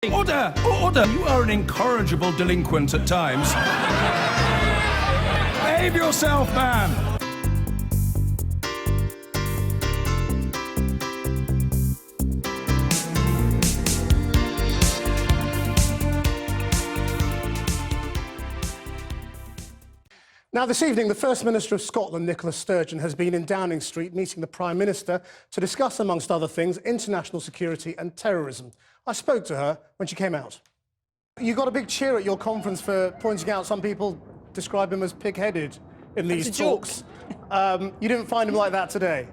Order! Order! You are an incorrigible delinquent at times. Behave yourself, man! Now, this evening, the First Minister of Scotland, Nicola Sturgeon, has been in Downing Street meeting the Prime Minister to discuss, amongst other things, international security and terrorism. I spoke to her when she came out. You got a big cheer at your conference for pointing out some people describe him as pig-headed in these talks. You didn't find him like that today?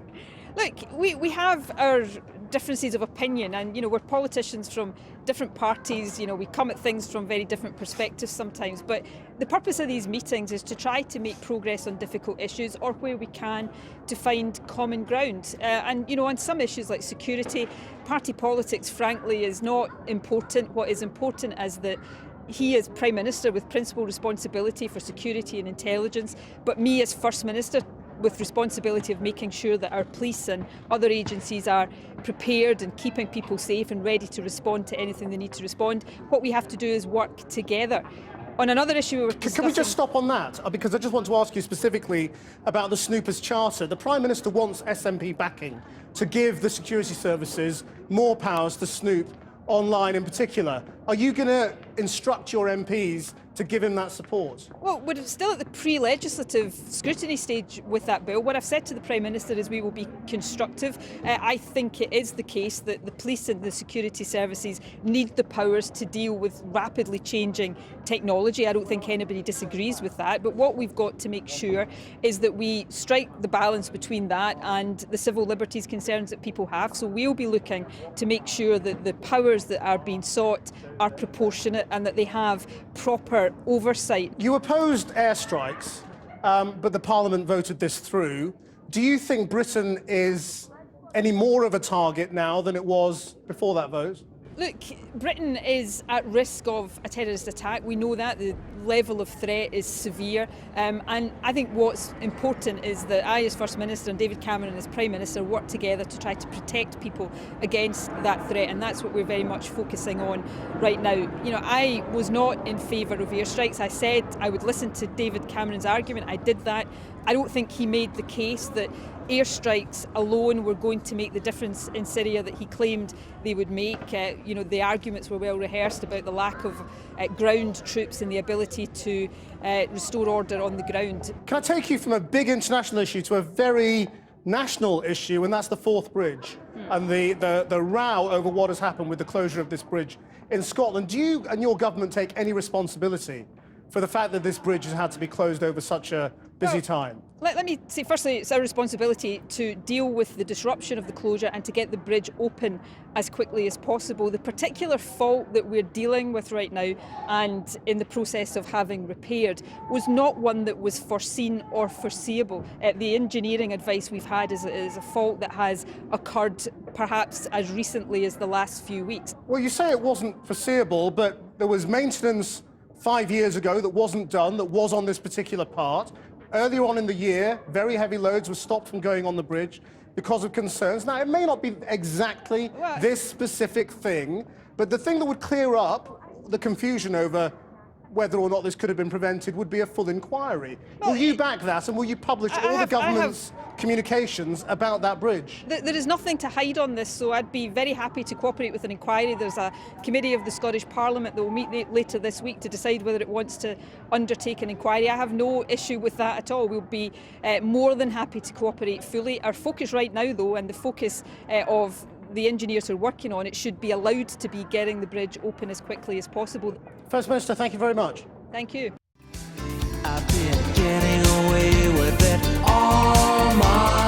Look, we have our differences of opinion, and we're politicians from different parties. We come at things from very different perspectives sometimes, but the purpose of these meetings is to try to make progress on difficult issues, or where we can, to find common ground. And on some issues like security, party politics frankly is not important. What is important is that he is Prime Minister with principal responsibility for security and intelligence, but me as First Minister with responsibility of making sure that our police and other agencies are prepared and keeping people safe and ready to respond to anything they need to respond. What we have to do is work together. On another issue we were discussing... Can we just stop on that? Because I just want to ask you specifically about the Snoopers Charter. The Prime Minister wants SNP backing to give the security services more powers to snoop online in particular. Are you going to instruct your MPs to give him that support? Well, we're still at the pre-legislative scrutiny stage with that bill. What I've said to the Prime Minister is we will be constructive. I think it is the case that the police and the security services need the powers to deal with rapidly changing technology. I don't think anybody disagrees with that, but what we've got to make sure is that we strike the balance between that and the civil liberties concerns that people have. So we'll be looking to make sure that the powers that are being sought are proportionate and that they have proper oversight. You opposed airstrikes, but the Parliament voted this through. Do you think Britain is any more of a target now than it was before that vote? Look, Britain is at risk of a terrorist attack. We know that. The level of threat is severe. And I think what's important is that I, as First Minister, and David Cameron as Prime Minister, work together to try to protect people against that threat. And that's what we're very much focusing on right now. I was not in favour of airstrikes. I said I would listen to David Cameron's argument. I did that. I don't think he made the case that airstrikes alone were going to make the difference in Syria that he claimed they would make. The arguments were well rehearsed about the lack of ground troops and the ability to restore order on the ground. Can I take you from a big international issue to a very national issue, and that's the Forth Bridge and the row over what has happened with the closure of this bridge in Scotland? Do you and your government take any responsibility for the fact that this bridge has had to be closed over such a busy time? Let me say, firstly, it's our responsibility to deal with the disruption of the closure and to get the bridge open as quickly as possible. The particular fault that we're dealing with right now and in the process of having repaired was not one that was foreseen or foreseeable. The engineering advice we've had is a fault that has occurred perhaps as recently as the last few weeks. Well, you say it wasn't foreseeable, but there was maintenance 5 years ago that wasn't done, that was on this particular part. Earlier on in the year, very heavy loads were stopped from going on the bridge because of concerns. Now, it may not be exactly this specific thing, but the thing that would clear up the confusion over whether or not this could have been prevented would be a full inquiry. Will you back that, and will you publish all the government's communications about that bridge? There is nothing to hide on this, so I'd be very happy to cooperate with an inquiry. There's a committee of the Scottish Parliament that will meet later this week to decide whether it wants to undertake an inquiry. I have no issue with that at all. We'll be more than happy to cooperate fully. Our focus right now, though, and the focus of the engineers who are working on it, should be allowed to be getting the bridge open as quickly as possible. First Minister, thank you very much. Thank you. I've been getting away with it all my